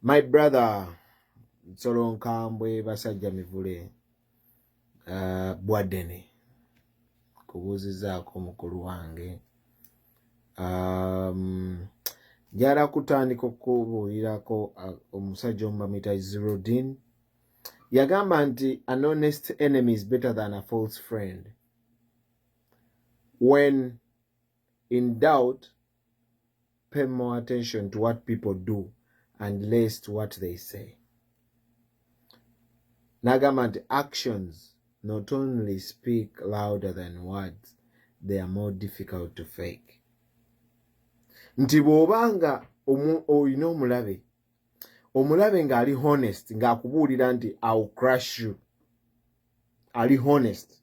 My brother, Nsolo Nkambwe Basajja Mivule, Bwadene, kubuuzizaako mukulu wange. Njala kutandika okubuulirako omusajja omubamuyita Zerudin. Yagamba nti an honest enemy is better than a false friend. When in doubt, pay more attention to what people do and less to what they say. Nagamba nti actions not only speak louder than words, they are more difficult to fake. Nti bw'obanga oyina omulabe ng'ali honest, ng'akubuulira nti I'll crush you, ali honest,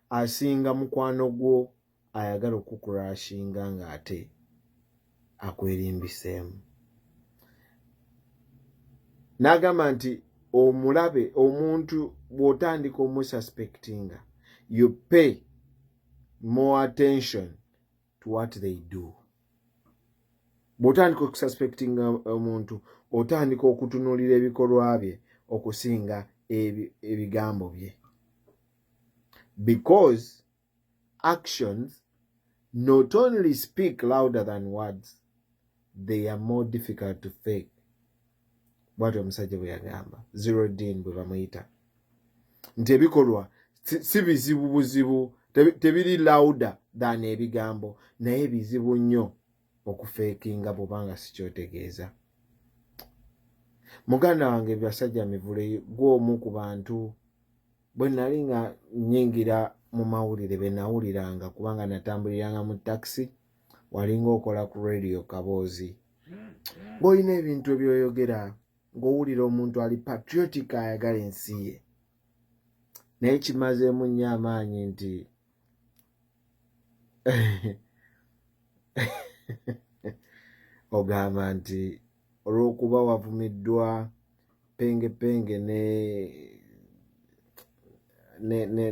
asinga mukwano gwo ayagala okukurashinga ng'ate akwerimbiseemu. N'agamba nti omulabe omuntu bw'otandika omususpectinga, you pay more attention to what they do. Bw'otandika okususpectinga omuntu, otandika okutunuulira ebikolwa bye okusinga ebigambo bye. Because actions not only speak louder than words, they are more difficult to fake. Bw'atyo omusajja bwe yagamba, Zerudin bwe bamuyita. Nti ebikolwa si bizibu buzibu, tebiri louder than ebigambo, naye bizibu nnyo okufeekinga bw'obanga si kyotegeeza. Muganda wange Basajja Mivule gw'omu ku bantu bwe nali nga nnyingira mu mawulire be nawuliranga, kubanga natambuliranga mu takisi, walinga okola ku radio kaboozi. Ng'olina ebintu ebyoyogera, ng'owulira omuntu ali patriotic ayagala ensi ye. Naye kimazeemu nnyo amaanyi nti ogamba nti olw'okuba wavumiddwa penge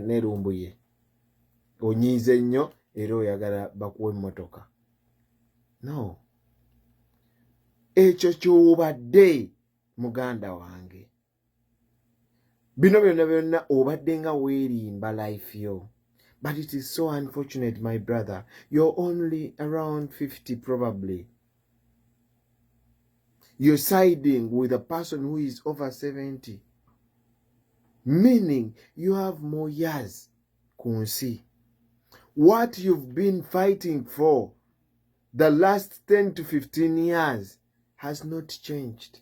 ne lumbuye, onyiize nnyo era oyagala bakuwa emmotoka. No, ekyo ky'obadde muganda wange. Bino byonna obadde nga weerimba life yo. But it is so unfortunate, my brother. You're only around 50 probably. You're siding with a person who is over 70. Meaning you have more years kunsi. What you've been fighting for the last 10 to 15 years has not changed.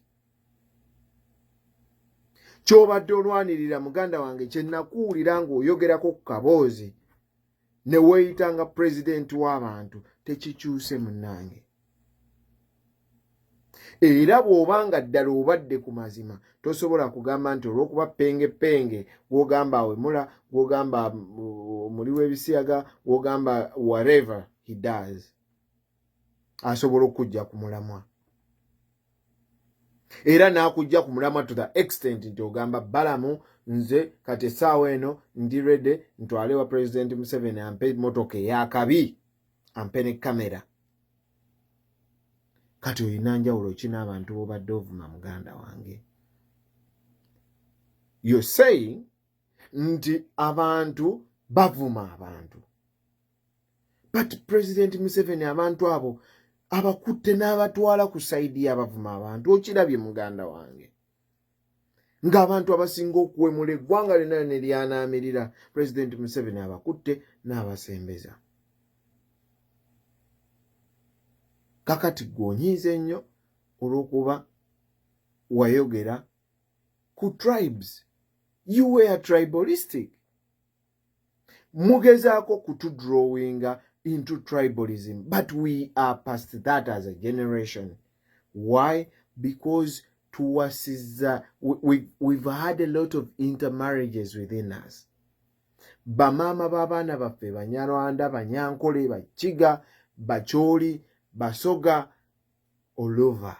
Ky'obadde olwanirira muganda wange, kye nakuwulira ng'oyogerako ku kaboozi ne weeyitanga pulezidenti w'abantu, tekikyuse munnange. Era bw'obanga ddala obadde ku mazima, tosobola kugamba nti olw'okuba penge gw'ogamba awemula, gw'ogamba muli w'ebisiyaga, gw'ogamba whatever he does, asobola okujja ku mulamwa. Era n'akujja ku mulamwa to the extent nti ogamba Balamu, nze kati essaawa eno ndi ready ntwale wa President Museveni ampe motoka ey'akabi, ampe ne kamera. Kati olina njawulo ki n'abantu b'obadde ovuma muganda wange? You're saying nti abantu bavuma abantu. But President Museveni abantu abo abakutte n'abatwala ku sayidi y'abavuma abantu. Okirabye muganda wange? Ng'abantu abasinga okuwemula eggwanga lyonna ne lyanaamirira, President Museveni abakutte n'abasembeza. Kakati gw'onyiize nnyo olw'okuba wayogera ku tribes. You were tribalistic. Mugezaako kutudrawinga into tribalism, but we are past that as a generation. Why? Because we've had a lot of intermarriages within us. Bamama b'abaana baffe, Banyarwanda, Banyankole, Bakiga, Bacholi, Basoga, all over.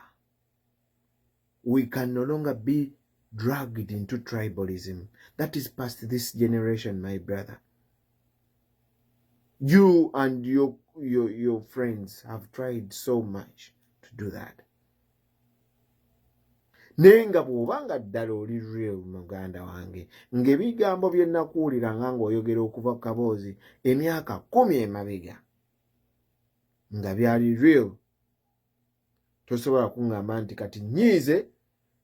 We can no longer be dragged into tribalism. That is past this generation, my brother. You and your friends have tried so much to do that. naye nga bw'obanga ddala oli real muganda wange ng'ebigambo bye nakuwuliranga ng'oyogera okuva ku kaboozi emyaka 10 emabega nga byali real, tosobola kuŋŋamba nti kati nyiize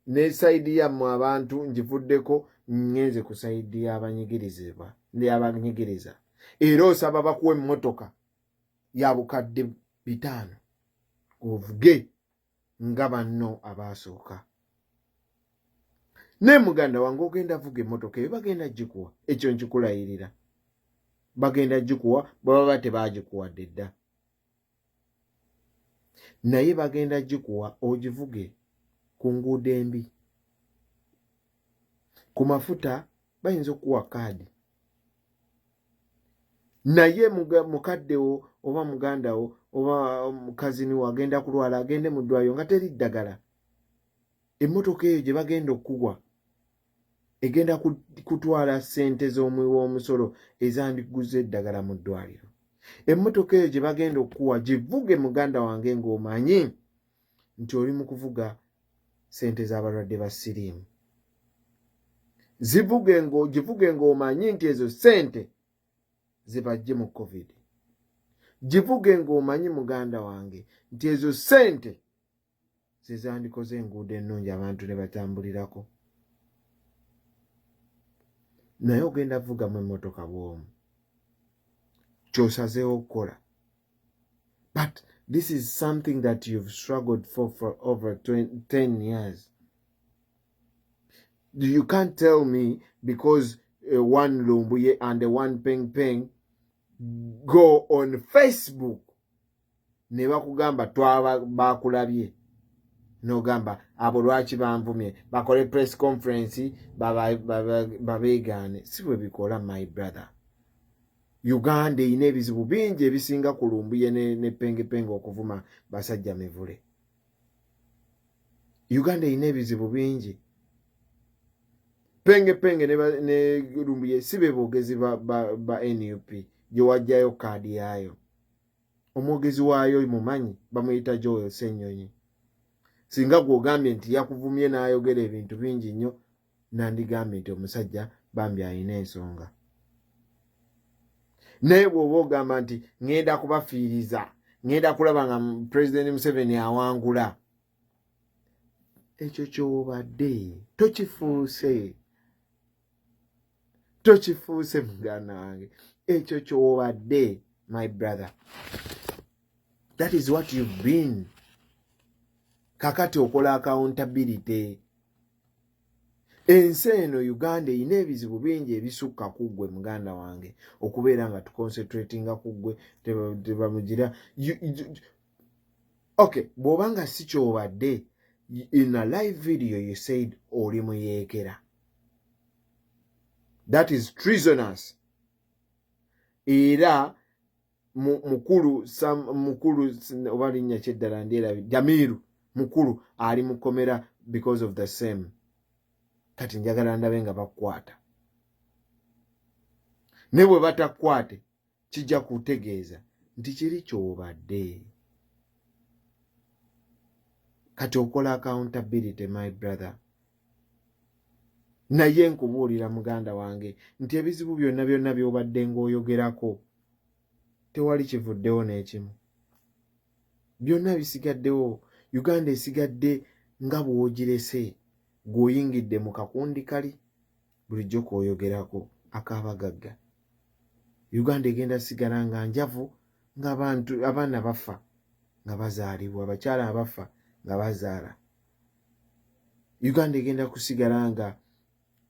ne sayidi yammwe abantu ngivuddeko ngenze ku sayidi y'abanyigiriza era osaba bakuwa emmotoka ya bukadde 5 ovuge nga banno abaasooka. Ne muganda wange ogenda vuga emmotoka eyo bagenda gikuwa, ekyo nkikulayirira, bagenda gikuwa baba tebaagikuwadde dda, naye bagenda gikuwa ogivuge ku nguudo embi. Ku mafuta bayinza okuwa kaadi, naye mukaddewo oba mugandawo oba mukazini wo agenda kulwala agende mu ddwaliro nga teri ddagala, emmotoka eyo gye bagenda okuwa egenda kutwala ssente z'omusolo ezandiguza eddagala mu ddwaliro. Emmotoka eyo gye bagenda okuwa givuge muganda wange ng'omanyi nti oli mu kuvuga ssente z'abalwadde ba siriimu. Givuge ng'omanyi nti ezo ssente zibajje mu COVID. Givuge ng'omanyi muganda wange nti ezo ssente zezandikoze enguudo ennungi abantu ne batambulirako. Naye ogenda vugamu emmotoka bw'omu ky'osazeewo okukola. But this is something that you've struggled for over 10 years. You can't tell me because one Lumbuye and one Peng Peng go on Facebook ne bakugamba bakulabye n'ogamba abo lwaki banvumye bakole press conference babeegaane. Si bwe bikola my brother. Uganda erina ebizibu bingi ebisinga ku Lumbuye ne Peng Peng okuvuma Basajja Mivule. Uganda erina ebizibu bingi. Peng Peng ne Lumbuye si be boogezi ba NUP gye wajjayo kaadi yaayo. Omwogezi waayo mumanyi bamuyita Joel Ssenyonyi. Singa gw'ogambye nti yakuvumye n'ayogera ebintu bingi nnyo nandigambye nti omusajja bambi alina ensonga. Naye bw'oba ogamba nti ŋŋenda kubafiiriza, ŋŋenda kulaba nga Pulezidenti Museveni awangula, ekyo ky'obadde tokifuuse muganda wange, ekyo ky'obadde my brother. That is what you've been. Kakati okola accountability. Ensi eno Uganda erina ebizibu bingi ebisukka ku ggwe muganda wange okubeera nga tuconcentratinga ku ggwe tebamugira. Okay, bw'obanga si ky'obadde, in a live video you said oli muyeekera. That is treasonous. Era mukulu oba linnya kyeddala ndyera Jamiru mukulu ali mukomera because of the same. Kati njagala ndabe nga bakwata. Ne bwe batakwate kijja kutegeeza nti kiri ky'obadde. Kati okola accountability my brother. Naye nkubuulira muganda wange nti ebizibu byonna by'obadde ng'oyogerako tewali kivuddewo n'ekimu. Byonna bisigaddewo. Uganda esigadde nga bw'ogirese gw'oyingidde mu kakundi kali bulijjo k'oyogerako akaabagagga. Uganda egenda sigala nga njavu ng'abantu abaana bafa nga bazaalibwa, abakyala abafa nga bazaala. Uganda egenda kusigala nga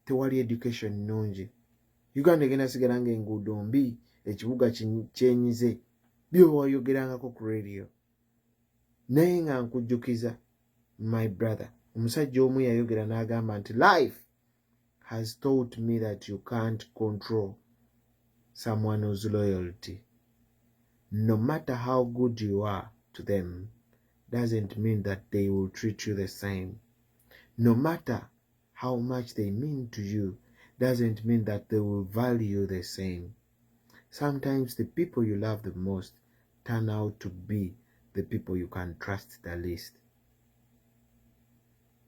tewali education nnungi. Uganda egenda sigala nga enguudo mbi, ekibuga kyenyize, byo wayogerangako ku radio. Naye nga nkujjukiza my brother, omusajja omu yayogera n'agamba nti life has taught me that you can't control someone's loyalty. No matter how good you are to them doesn't mean that they will treat you the same. No matter how much they mean to you doesn't mean that they will value you the same. Sometimes the people you love the most turn out to be the people you can trust the least.